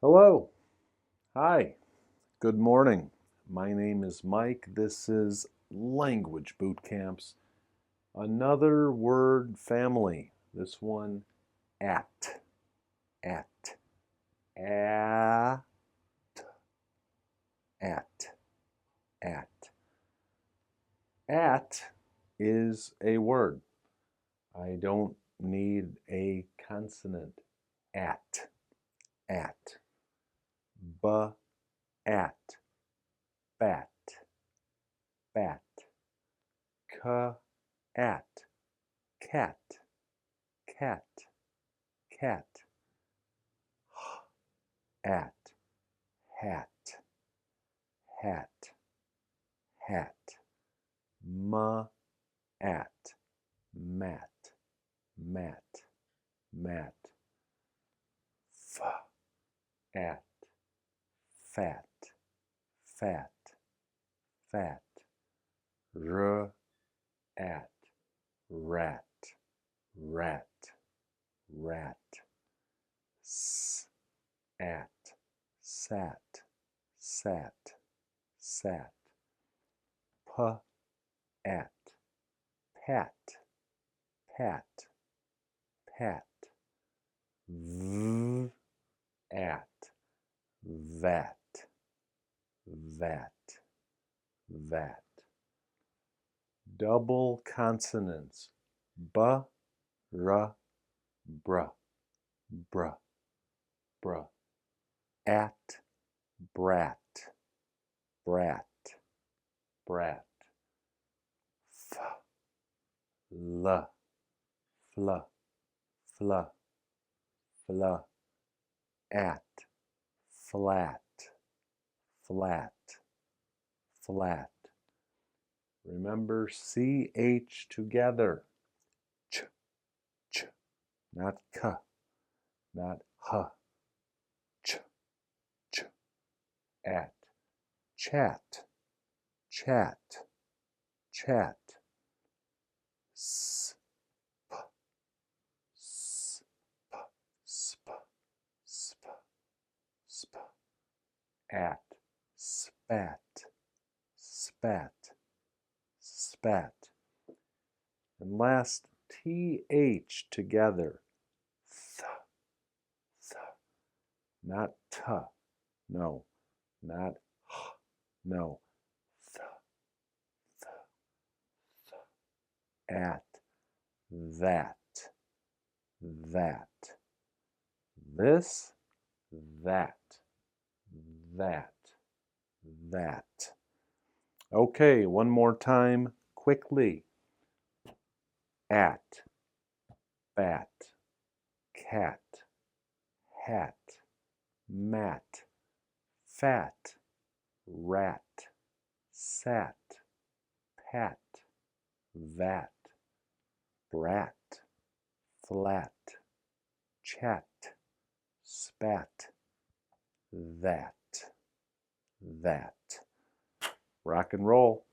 Hello. Hi. Good morning. My name is Mike. This is Language Boot Camps. Another word family. This one, at. At. At. At. At. At is a word. I don't need a consonant. At. At. At. Bat. Bat. At. Cat. Cat. Cat. At. Hat. Hat. Hat. At. Mat. Mat. Mat. At. Fat. Fat. Fat. At. Rat. Rat. Rat. At. Sat. Sat. Sat. At. Pat. Pat. Pat. At. Vat. Vat. Vat. Double consonants. Bra. Bra. Bra. Bra. At. Brat. Brat. Brat. Fla. Fla. Fla. Fla. At. Flat. Flat. Flat. Remember CH together. Ch. Ch. Not K. Not H. Ch. Ch. At. Chat. Chat. Chat. Sp. Sp. Sp. Sp. Sp. At. Spat. Spat. Spat. And last, TH together. Th. Th. Not T. No. Not H. No. Th. Th. Th. At. That. That. This. That. That. That. Okay, one more time quickly. At. Bat. Cat. Hat. Mat. Fat. Rat. Sat. Pat. Vat. Brat. Flat. Chat. Spat. That. That. Rock and roll.